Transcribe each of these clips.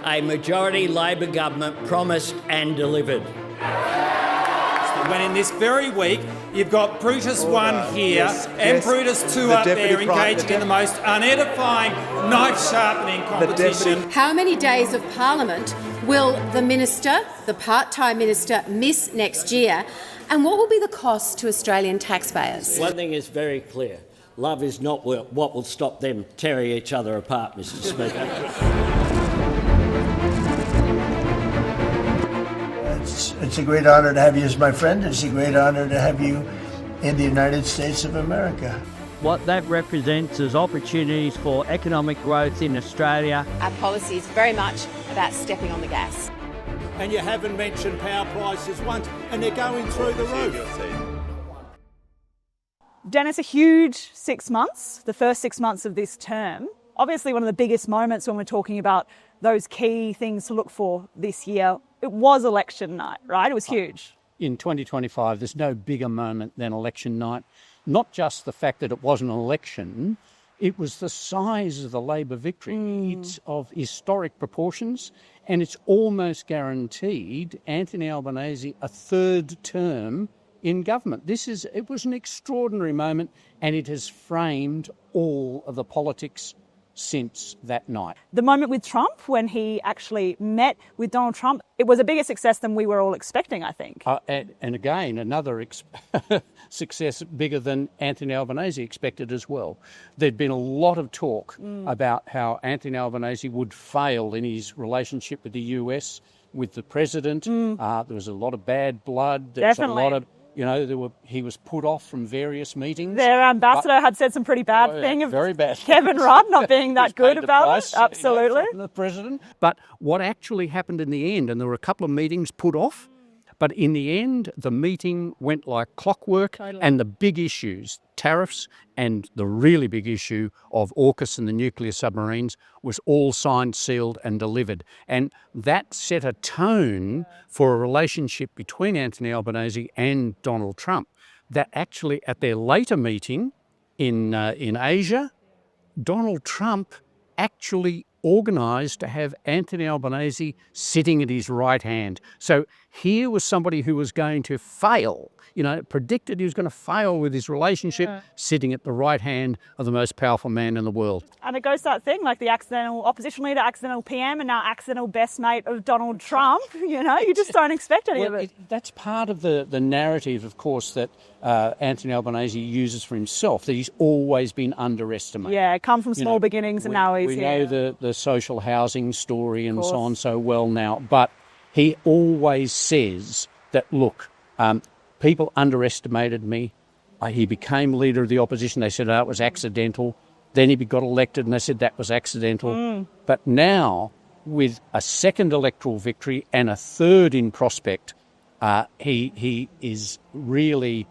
a majority Labor government promised and delivered. When in this very week, you've got Brutus 1 here and Brutus 2 up there engaging in the most unedifying, knife-sharpening competition. How many days of Parliament will the minister, the part-time minister, miss next year? And what will be the cost to Australian taxpayers? One thing is very clear. Love is not what will stop them tearing each other apart, Mr. Speaker. It's a great honour to have you as my friend. It's a great honour to have you in the United States of America. What that represents is opportunities for economic growth in Australia. Our policy is very much about stepping on the gas. And you haven't mentioned power prices once, and they're going through the roof. Dennis, a huge 6 months, the first 6 months of this term. Obviously one of the biggest moments when we're talking about those key things to look for this year. It was election night, right? It was huge. In 2025, there's no bigger moment than election night. Not just the fact that it wasn't an election, it was the size of the Labor victory. It's of historic proportions, and it's almost guaranteed Anthony Albanese a third term in government. It was an extraordinary moment, and it has framed all of the politics since that night. The moment with Trump, when he actually met with Donald Trump, it was a bigger success than we were all expecting, I think. And again, another success bigger than Anthony Albanese expected as well. There'd been a lot of talk about how Anthony Albanese would fail in his relationship with the US, with the president. There was a lot of bad blood. Definitely. A lot of, he was put off from various meetings. Their ambassador had said some pretty bad thing of very bad. Kevin Rudd not being that good about it. Absolutely. From the president. But what actually happened in the end, and there were a couple of meetings put off, but in the end, the meeting went like clockwork. Totally. And the big issues, tariffs and the really big issue of AUKUS and the nuclear submarines, was all signed, sealed and delivered. And that set a tone for a relationship between Anthony Albanese and Donald Trump that actually at their later meeting in Asia, Donald Trump actually organised to have Anthony Albanese sitting at his right hand. So here was somebody who was going to fail, predicted he was going to fail with his relationship, sitting at the right hand of the most powerful man in the world. And it goes to that thing, like the accidental opposition leader, accidental PM, and now accidental best mate of Donald Trump. You just don't expect any of it. That's part of the narrative, of course, that Anthony Albanese uses for himself, that he's always been underestimated. Yeah, come from small beginnings and now he's here. We know the social housing story and so on so well now, but he always says that, look, people underestimated me. He became leader of the opposition. They said, it was accidental. Then he got elected and they said that was accidental. But now, with a second electoral victory and a third in prospect, he is really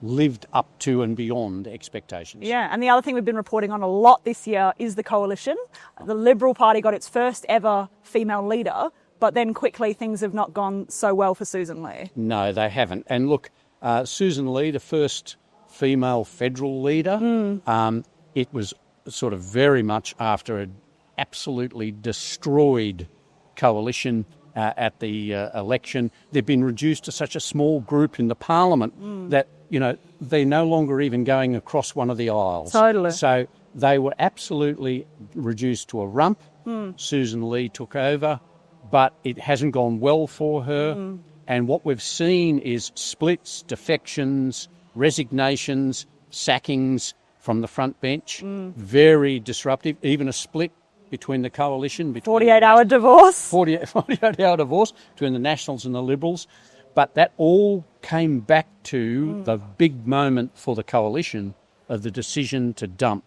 lived up to and beyond expectations. Yeah, and the other thing we've been reporting on a lot this year is the coalition. The Liberal Party got its first ever female leader, but then quickly things have not gone so well for Susan Lee. No, they haven't. And look, Susan Lee, the first female federal leader, it was sort of very much after an absolutely destroyed coalition at the election. They've been reduced to such a small group in the parliament that, they're no longer even going across one of the aisles. Totally. So they were absolutely reduced to a rump. Susan Lee took over, but it hasn't gone well for her. And what we've seen is splits, defections, resignations, sackings from the front bench. Very disruptive. Even a split between the coalition. 48-hour divorce. 48-hour divorce between the Nationals and the Liberals. But that all came back to the big moment for the coalition of the decision to dump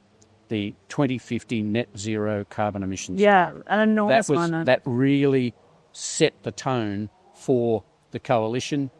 the 2050 net zero carbon emissions. Yeah, an enormous moment. That really set the tone for the coalition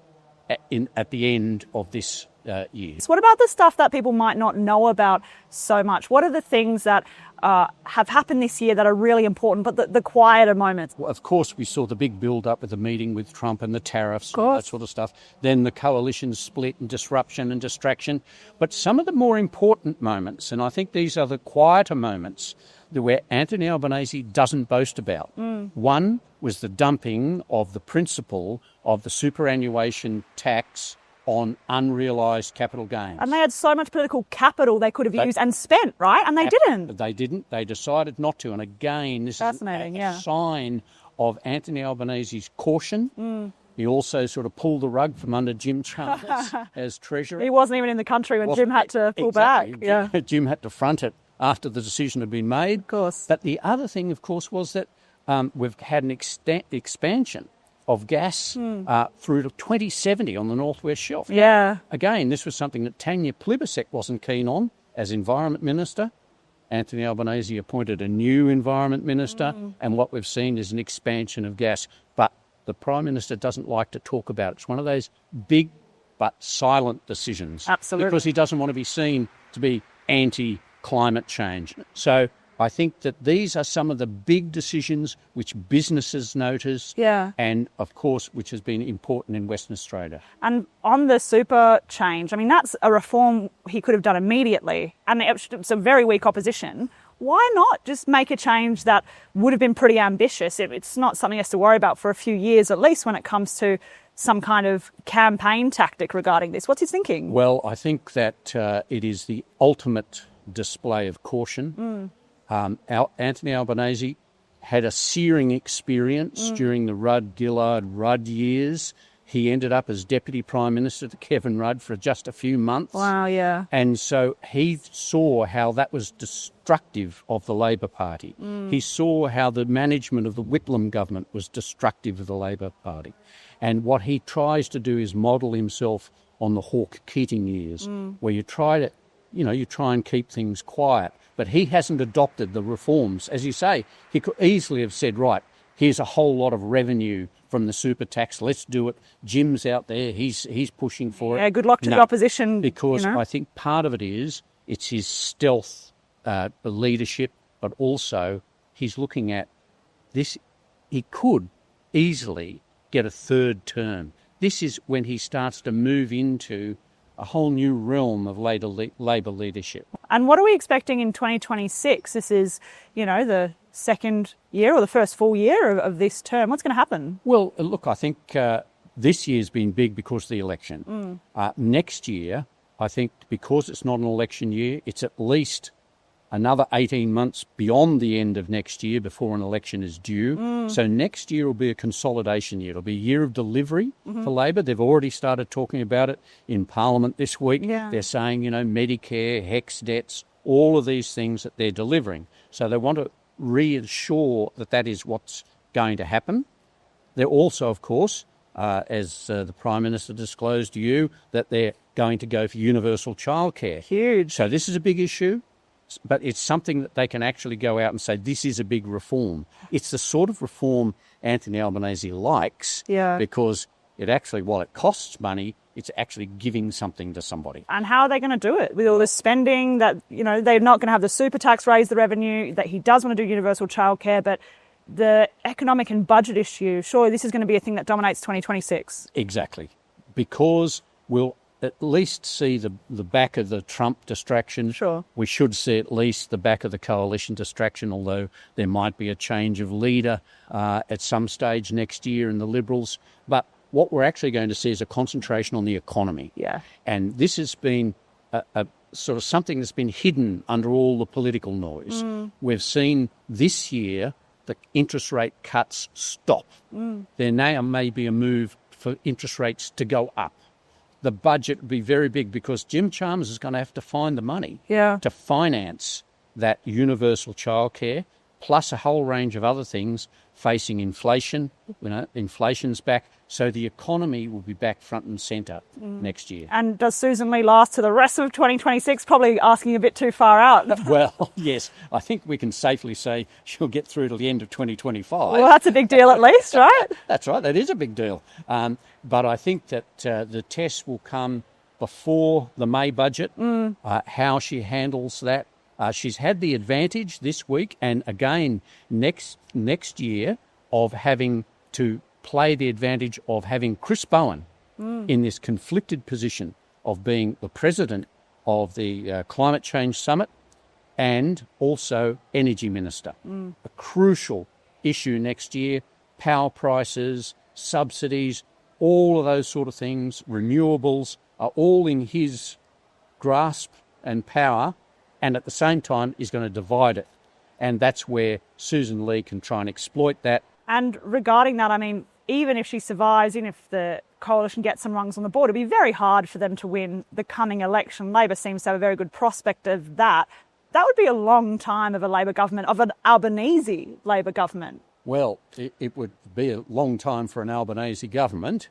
at the end of this year. So what about the stuff that people might not know about so much? What are the things that have happened this year that are really important, but the quieter moments? Well, of course, we saw the big build-up with the meeting with Trump and the tariffs and that sort of stuff. Then the coalition split and disruption and distraction. But some of the more important moments, and I think these are the quieter moments, where Anthony Albanese doesn't boast about. One was the dumping of the principle of the superannuation tax on unrealised capital gains. And they had so much political capital they could have used and spent, right? And they didn't. They didn't. They decided not to. And again, this Fascinating, is a sign of Anthony Albanese's caution. He also sort of pulled the rug from under Jim Chalmers as Treasurer. He wasn't even in the country when Jim had to pull back. Yeah. Jim had to front it after the decision had been made. Of course. But the other thing, of course, was that we've had an expansion of gas through to 2070 on the Northwest Shelf. Yeah. Again, this was something that Tanya Plibersek wasn't keen on as Environment Minister. Anthony Albanese appointed a new Environment Minister, and what we've seen is an expansion of gas. But the Prime Minister doesn't like to talk about it. It's one of those big but silent decisions. Absolutely. Because he doesn't want to be seen to be anti-climate change. So I think that these are some of the big decisions which businesses notice, and of course which has been important in Western Australia. And on the super change, I mean, that's a reform he could have done immediately, and it's a very weak opposition. Why not just make a change that would have been pretty ambitious? It's not something he has to worry about for a few years, at least when it comes to some kind of campaign tactic regarding this. What's his thinking? Well, I think that it is the ultimate display of caution. Anthony Albanese had a searing experience during the Rudd-Gillard-Rudd years. He ended up as Deputy Prime Minister to Kevin Rudd for just a few months. Wow, yeah. And so he saw how that was destructive of the Labor Party. He saw how the management of the Whitlam government was destructive of the Labor Party. And what he tries to do is model himself on the Hawke-Keating years, where you try and keep things quiet. But he hasn't adopted the reforms. As you say, he could easily have said, right, here's a whole lot of revenue from the super tax, let's do it. Jim's out there, he's pushing for it. Yeah, good luck to the opposition. Because I think part of it is, it's his stealth leadership, but also he's looking at this. He could easily get a third term. This is when he starts to move into a whole new realm of Labor leadership. And what are we expecting in 2026? This is, the second year or the first full year of this term. What's going to happen? Well, look, I think this year's been big because of the election. Next year, I think because it's not an election year, it's at least another 18 months beyond the end of next year before an election is due. So next year will be a consolidation year. It'll be a year of delivery for Labor. They've already started talking about it in Parliament this week. Yeah. They're saying, Medicare, HECS debts, all of these things that they're delivering. So they want to reassure that that is what's going to happen. They're also, of course, as the Prime Minister disclosed to you, that they're going to go for universal childcare. Huge. So this is a big issue. But it's something that they can actually go out and say, this is a big reform. It's the sort of reform Anthony Albanese likes, because it actually, while it costs money, it's actually giving something to somebody. And how are they going to do it? With all this spending that, they're not going to have the super tax raise the revenue, that he does want to do universal childcare, but the economic and budget issue, surely this is going to be a thing that dominates 2026. Exactly. Because we'll at least see the back of the Trump distraction. Sure. We should see at least the back of the coalition distraction, although there might be a change of leader at some stage next year in the Liberals. But what we're actually going to see is a concentration on the economy. Yeah. And this has been a sort of something that's been hidden under all the political noise. We've seen this year the interest rate cuts stop. There now may be a move for interest rates to go up. The budget will be very big because Jim Chalmers is going to have to find the money to finance that universal childcare, plus a whole range of other things facing inflation. Inflation's back, so the economy will be back front and centre next year. And does Susan Lee last to the rest of 2026? Probably asking a bit too far out. Well, yes, I think we can safely say she'll get through to the end of 2025. Well, that's a big deal at least, right? That's right, that is a big deal. But I think that the test will come before the May budget, how she handles that. She's had the advantage this week and again next year of having to play the advantage of having Chris Bowen in this conflicted position of being the president of the Climate Change Summit and also Energy Minister. A crucial issue next year, power prices, subsidies, all of those sort of things, renewables, are all in his grasp and power, and at the same time is going to divide it. And that's where Susan Lee can try and exploit that. And regarding that, I mean, even if she survives, even if the coalition gets some rungs on the board, it'd be very hard for them to win the coming election. Labor seems to have a very good prospect of that. That would be a long time of a Labor government, of an Albanese Labor government. Well, it would be a long time for an Albanese government.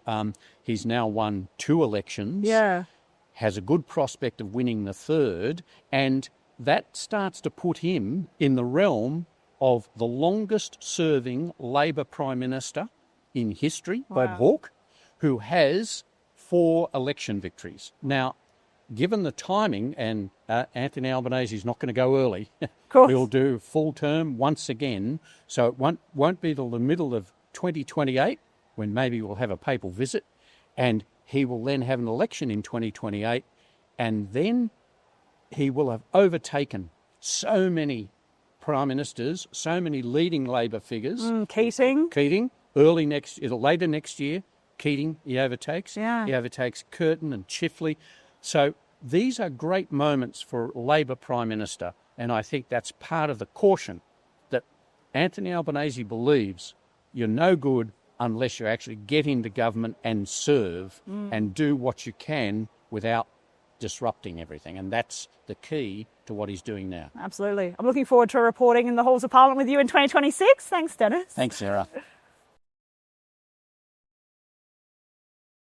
He's now won 2 elections. Yeah. Has a good prospect of winning the 3rd, and that starts to put him in the realm of the longest-serving Labor Prime Minister in history, Bob Hawke, who has 4 election victories. Now, given the timing, and Anthony Albanese is not going to go early, we'll do full term once again, so it won't be till the middle of 2028, when maybe we'll have a papal visit, and he will then have an election in 2028, and then he will have overtaken so many prime ministers, so many leading Labor figures. Keating, later next year, Keating he overtakes. Yeah. He overtakes Curtin and Chifley. So these are great moments for Labor Prime Minister, and I think that's part of the caution that Anthony Albanese believes you're no good unless you actually get into government and serve and do what you can without disrupting everything. And that's the key to what he's doing now. Absolutely. I'm looking forward to reporting in the halls of Parliament with you in 2026. Thanks, Dennis. Thanks, Sarah.